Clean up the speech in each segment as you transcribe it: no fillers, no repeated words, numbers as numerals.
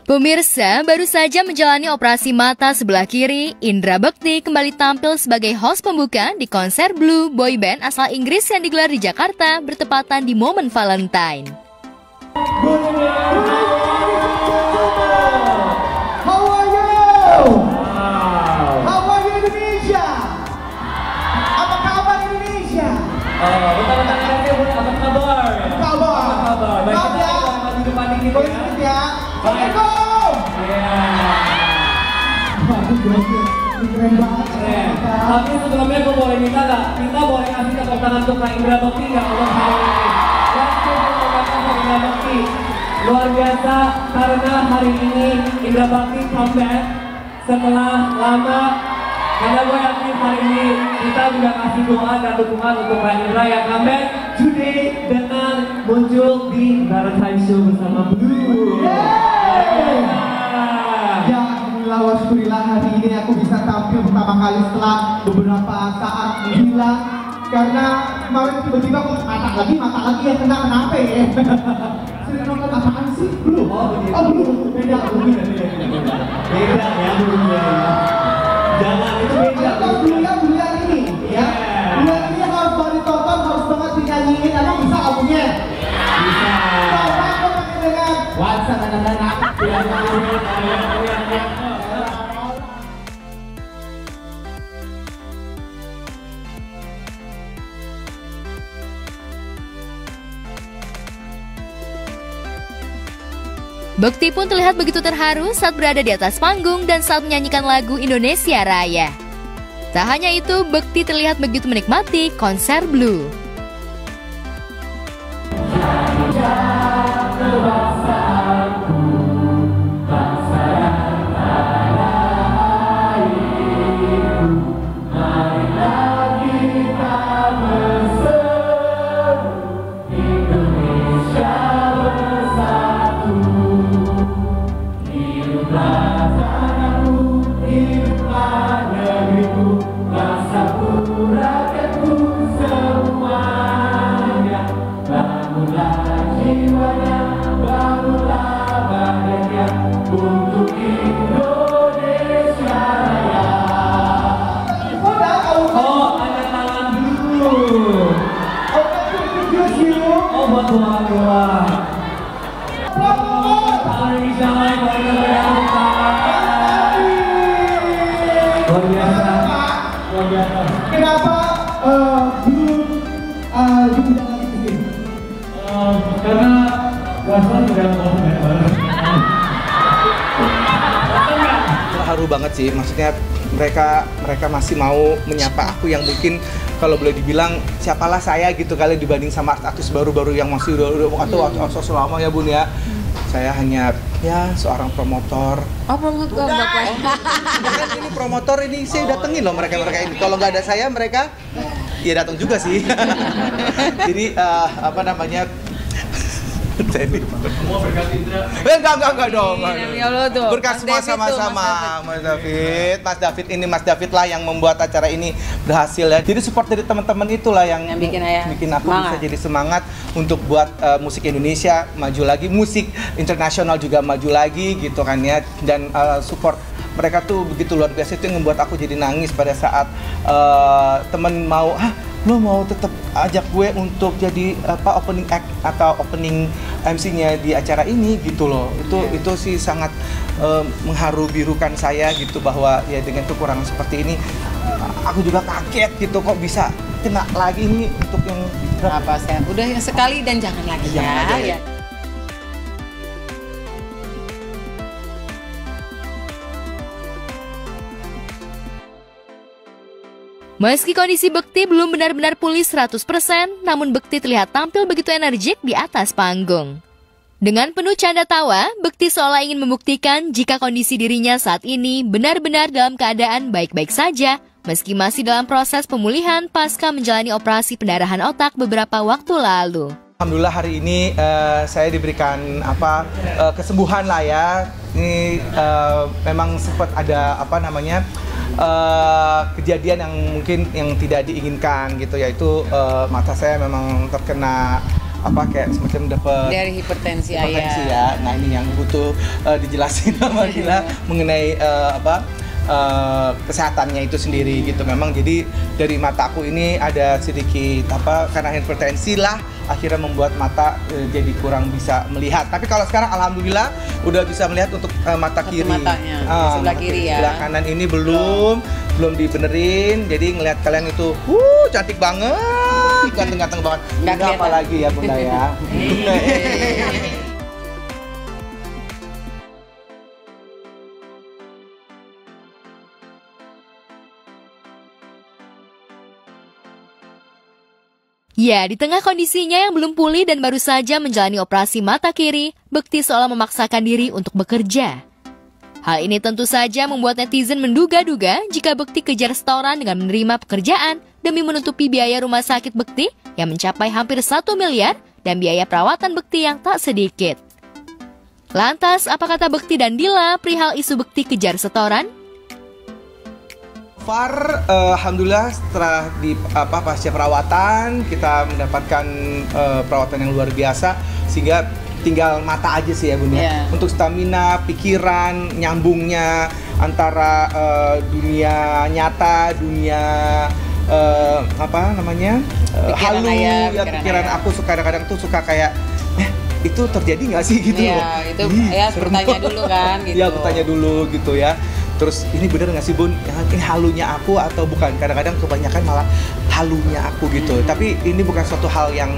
Pemirsa, baru saja menjalani operasi mata sebelah kiri, Indra Bekti kembali tampil sebagai host pembuka di konser Blue boyband asal Inggris yang digelar di Jakarta bertepatan di momen Valentine. How are you? How are you Indonesia? Apa kabar Indonesia? Bentar-bentar aja Bu, apa kabar? Kabar. Baik, Maaf kita ya. maju depan dikit ya. Sedikit ya. Assalamualaikum. Iya. Keren banget. Keren. Tapi sebelumnya gue boleh minta nggak? Kita boleh kasih tepuk tangan untuk Kak Indra Bekti nggak? Allah hari ini. Dan tepuk tangan untuk Indra Bekti. Luar biasa karena hari ini Indra Bekti comeback setelah lama. Karena gue yakin hari ini kita juga kasih doa dan dukungan untuk Kak Indra yang comeback today dengan muncul di Valentine Show bersama Blue. Ya, alhamdulillah wa syukurillah hari ini aku bisa tampil pertama kali setelah beberapa saat menghilang. Karena kemarin tiba-tiba aku mata lagi ya kenapa ya? Sudah nonton apaan sih? Blue. Oh, Blue. Beda ya Blue. Jangan itu beda. Blue yang ini ya. Blue ini harus banget ditonton, harus banget dinyanyiin. Emang bisa kamunya? Bisa. Coba aku pakai dengan WhatsApp anak-anak. Bekti pun terlihat begitu terharu saat berada di atas panggung dan saat menyanyikan lagu Indonesia Raya. Tak hanya itu, Bekti terlihat begitu menikmati konser Blue. Kenapa Blue diundang lagi ke sini? Karena Wasman sudah mau haru banget sih, maksudnya mereka masih mau menyapa aku yang mungkin kalau boleh dibilang siapalah saya gitu kali dibanding sama artis baru-baru yang masih udah atau selama ya Bun ya. Saya hanya ya seorang promotor. Oh, promotor Bapak. Kan ini promotor ini saya datengin loh mereka ini. Kalau nggak ada saya mereka ya datang juga sih. Jadi apa namanya? Semua berkat Indra. Enggak dong. Berkat semua David sama-sama Mas David. Mas David lah yang membuat acara ini berhasil ya. Jadi support dari teman-teman itulah yang bikin aku semangat. bisa jadi semangat untuk buat musik Indonesia maju lagi, musik internasional juga maju lagi gitu kan ya. Dan support mereka tuh begitu luar biasa, itu yang membuat aku jadi nangis pada saat temen mau lo mau tetap ajak gue untuk jadi opening act atau opening MC-nya di acara ini gitu loh. Itu sih sangat mengharu birukan saya gitu, bahwa ya dengan kekurangan seperti ini aku juga kaget gitu kok bisa kena lagi ini untuk yang Apa saya udah sekali dan jangan lagi ya. Meski kondisi Bekti belum benar-benar pulih 100%, namun Bekti terlihat tampil begitu energik di atas panggung. Dengan penuh canda tawa, Bekti seolah ingin membuktikan jika kondisi dirinya saat ini benar-benar dalam keadaan baik-baik saja, meski masih dalam proses pemulihan pasca menjalani operasi pendarahan otak beberapa waktu lalu. Alhamdulillah hari ini saya diberikan kesembuhan lah ya. Ini memang sempat ada kejadian yang mungkin yang tidak diinginkan gitu, yaitu mata saya memang terkena apa kayak semacam dapat Dari hipertensi hipertensi ayah. ya. Nah ini yang butuh dijelasin sama Dila mengenai kesehatannya itu sendiri gitu. Memang jadi dari mataku ini ada sedikit karena hipertensi lah akhirnya membuat mata jadi kurang bisa melihat. Tapi kalau sekarang alhamdulillah udah bisa melihat untuk mata Satu kiri. matanya, sebelah kiri ya. Sebelah kanan ini belum dibenerin. Jadi ngelihat kalian itu cantik banget, ganteng-ganteng banget. Nggak Bunda apa kelihatan. lagi ya Bunda ya. Ya, di tengah kondisinya yang belum pulih dan baru saja menjalani operasi mata kiri, Bekti seolah memaksakan diri untuk bekerja. Hal ini tentu saja membuat netizen menduga-duga jika Bekti kejar setoran dengan menerima pekerjaan demi menutupi biaya rumah sakit Bekti yang mencapai hampir 1 miliar dan biaya perawatan Bekti yang tak sedikit. Lantas, apa kata Bekti dan Dila perihal isu Bekti kejar setoran? Alhamdulillah setelah pasca perawatan kita mendapatkan perawatan yang luar biasa sehingga tinggal mata aja sih ya Bunda. Yeah. Untuk stamina, pikiran, nyambungnya antara dunia nyata, dunia Pikiran halu ayah, ya pikiran ayah. aku kadang-kadang tuh suka kayak itu terjadi nggak sih gitu loh. Iya, itu Ih, ya serem bertanya banget. dulu kan gitu. Iya, aku tanya dulu gitu ya. Terus ini bener nggak sih Bun? Ini halunya aku atau bukan? Kadang-kadang kebanyakan malah halunya aku gitu. Tapi ini bukan suatu hal yang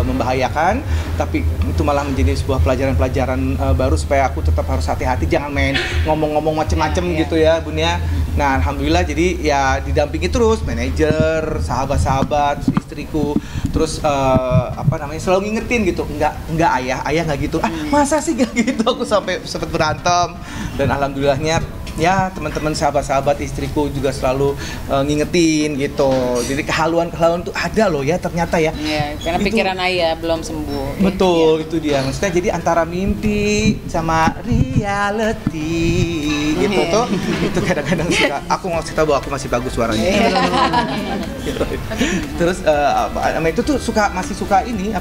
membahayakan, tapi itu malah menjadi sebuah pelajaran-pelajaran baru supaya aku tetap harus hati-hati, jangan main ngomong-ngomong macem-macem gitu ya Bun ya. Nah alhamdulillah jadi ya didampingi terus manajer, sahabat-sahabat, istriku, terus selalu ngingetin gitu. Enggak ayah nggak gitu. Masa sih nggak gitu? Aku sampai sempat berantem dan alhamdulillahnya ya teman-teman sahabat-sahabat istriku juga selalu ngingetin gitu. Jadi kehaluan-kehaluan itu ada loh ya ternyata ya. Iya, karena Itu- pikiran ayah belum sembuh. Betul, itu dia. Maksudnya jadi antara mimpi sama reality gitu tuh. Itu kadang-kadang suka aku ngasih tahu bahwa aku masih bagus suaranya. Terus itu tuh masih suka ini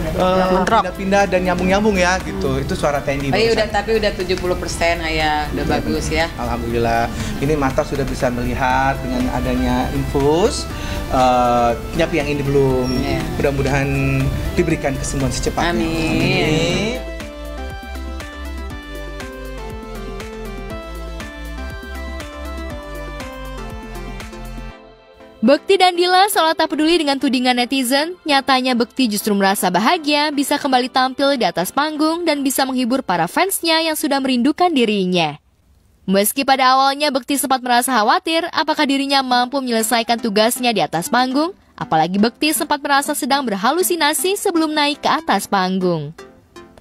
pindah-pindah dan nyambung-nyambung ya gitu. Itu suara Tendi. Tapi udah 70% ayah, udah bagus ya. Alhamdulillah. Ini mata sudah bisa melihat dengan adanya infus. Tapi yang ini belum. Iya. Mudah-mudahan diberikan kesembuhan secepatnya. Amin. Bekti dan Dila seolah tak peduli dengan tudingan netizen, nyatanya Bekti justru merasa bahagia bisa kembali tampil di atas panggung dan bisa menghibur para fansnya yang sudah merindukan dirinya. Meski pada awalnya Bekti sempat merasa khawatir apakah dirinya mampu menyelesaikan tugasnya di atas panggung, apalagi Bekti sempat merasa sedang berhalusinasi sebelum naik ke atas panggung.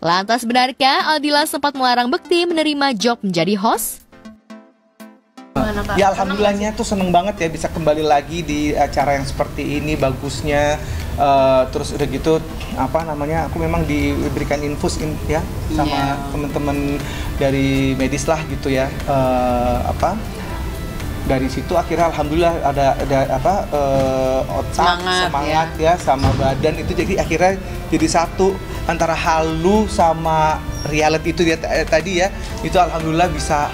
Lantas benarkah Aldila sempat melarang Bekti menerima job menjadi host? Ya alhamdulillahnya tuh seneng banget ya bisa kembali lagi di acara yang seperti ini bagusnya. Terus udah gitu aku memang diberikan infus ya sama teman-teman dari medis lah gitu ya. Dari situ akhirnya alhamdulillah ada otak semangat ya sama badan itu jadi akhirnya jadi satu antara halu sama reality itu ya tadi ya. Itu alhamdulillah bisa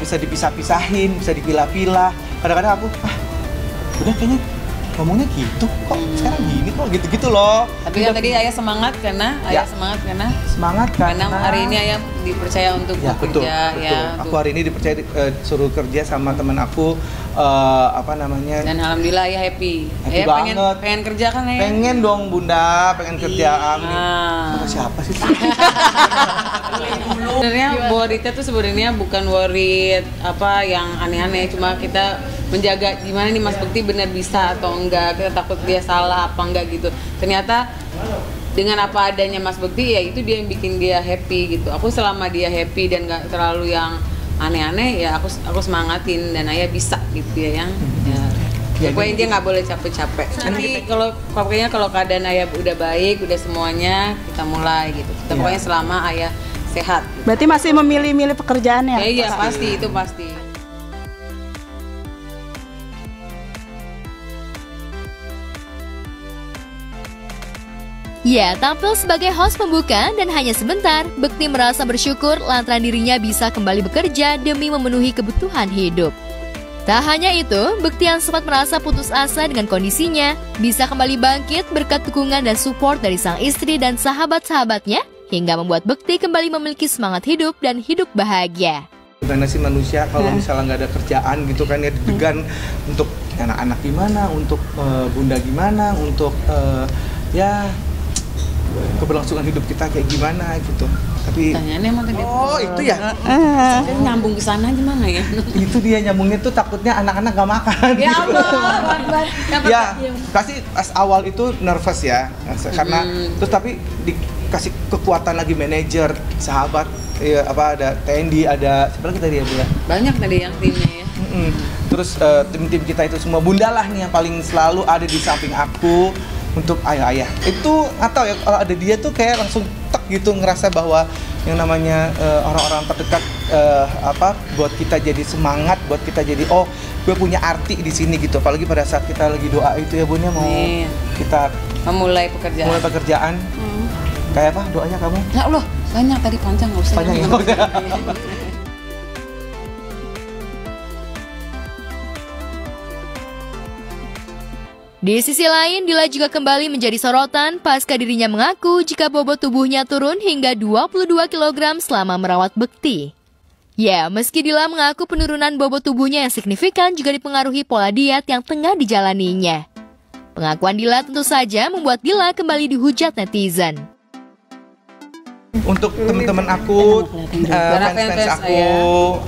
bisa dipisah-pisahin, bisa dipilah-pilah. Kadang-kadang aku udah kayaknya ngomongnya gitu kok sekarang gini kok gitu-gitu loh. Tapi kan tadi ayah semangat karena semangat karena hari ini ayah dipercaya untuk betul. ya. Aku hari ini dipercaya suruh kerja sama teman aku Dan alhamdulillah ayah happy. Happy Ayah banget. pengen kerja kan ayah? Pengen dong Bunda, pengen kerja. Amin. Ah. Siapa sih? Sebenarnya worry-nya tuh sebenarnya bukan worry yang aneh-aneh, cuma kita menjaga gimana nih Mas Bekti benar bisa atau enggak, kita takut dia salah apa enggak gitu. Ternyata dengan apa adanya Mas Bekti ya itu dia yang bikin dia happy gitu. Aku selama dia happy dan nggak terlalu yang aneh-aneh ya aku semangatin dan ayah bisa gitu ya yang ya pokoknya dia nggak boleh capek-capek. Nanti kalau keadaan ayah udah baik, udah semuanya kita mulai gitu. Kita pokoknya selama ayah sehat. Berarti masih memilih-milih pekerjaan ya? Iya pasti itu pasti. Ya, tampil sebagai host pembuka dan hanya sebentar, Bekti merasa bersyukur lantaran dirinya bisa kembali bekerja demi memenuhi kebutuhan hidup. Tak hanya itu, Bekti yang sempat merasa putus asa dengan kondisinya, bisa kembali bangkit berkat dukungan dan support dari sang istri dan sahabat-sahabatnya, hingga membuat Bekti kembali memiliki semangat hidup dan hidup bahagia. Gimana sih manusia kalau misalnya nggak ada kerjaan gitu kan ya, deg-degan untuk anak-anak gimana, untuk bunda gimana, untuk ya keberlangsungan hidup kita kayak gimana gitu. Tapi Tanyaannya emang tadi. oh itu ya, Saya nyambung ke sana gimana ya? itu dia nyambungnya tuh takutnya anak-anak nggak makan. Ya gitu. Allah, Ya pasti pas awal itu nervous ya, karena terus tapi dikasih kekuatan lagi manajer, sahabat, ya, apa ada TND, ada siapa lagi tadi ya Bu ya? banyak tadi yang timnya ya. Terus tim-tim kita itu semua, bunda lah nih yang paling selalu ada di samping aku untuk ayah-ayah. Itu atau ya kalau ada dia tuh kayak langsung tek gitu, ngerasa bahwa yang namanya orang-orang terdekat apa buat kita jadi semangat, buat kita jadi oh gue punya arti di sini gitu. Apalagi pada saat kita lagi doa itu ya Bun ya, mau kita Memulai pekerjaan. mulai pekerjaan. Kayak apa doanya kamu? Ya Allah, banyak tadi panjang nggak usah. Panjang ya? Di sisi lain, Dila juga kembali menjadi sorotan pasca dirinya mengaku jika bobot tubuhnya turun hingga 22 kg selama merawat Bekti. Ya, meski Dila mengaku penurunan bobot tubuhnya yang signifikan juga dipengaruhi pola diet yang tengah dijalaninya. Pengakuan Dila tentu saja membuat Dila kembali dihujat netizen. Untuk teman-teman aku, fans-fans aku,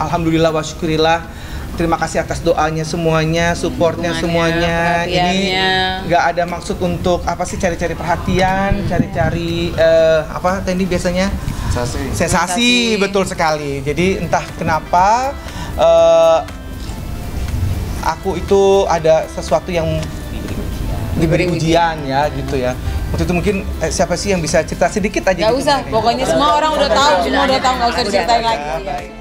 alhamdulillah wa syukurillah. Terima kasih atas doanya semuanya, supportnya semuanya. Ini nggak ada maksud untuk apa sih cari-cari perhatian, cari-cari apa tadi biasanya sensasi, betul sekali. Jadi entah kenapa aku itu ada sesuatu yang diberi ujian ya gitu ya. Waktu itu mungkin siapa sih yang bisa cerita sedikit aja? Gak gitu usah, mengenai pokoknya semua orang udah tahu, nggak usah diceritain lagi.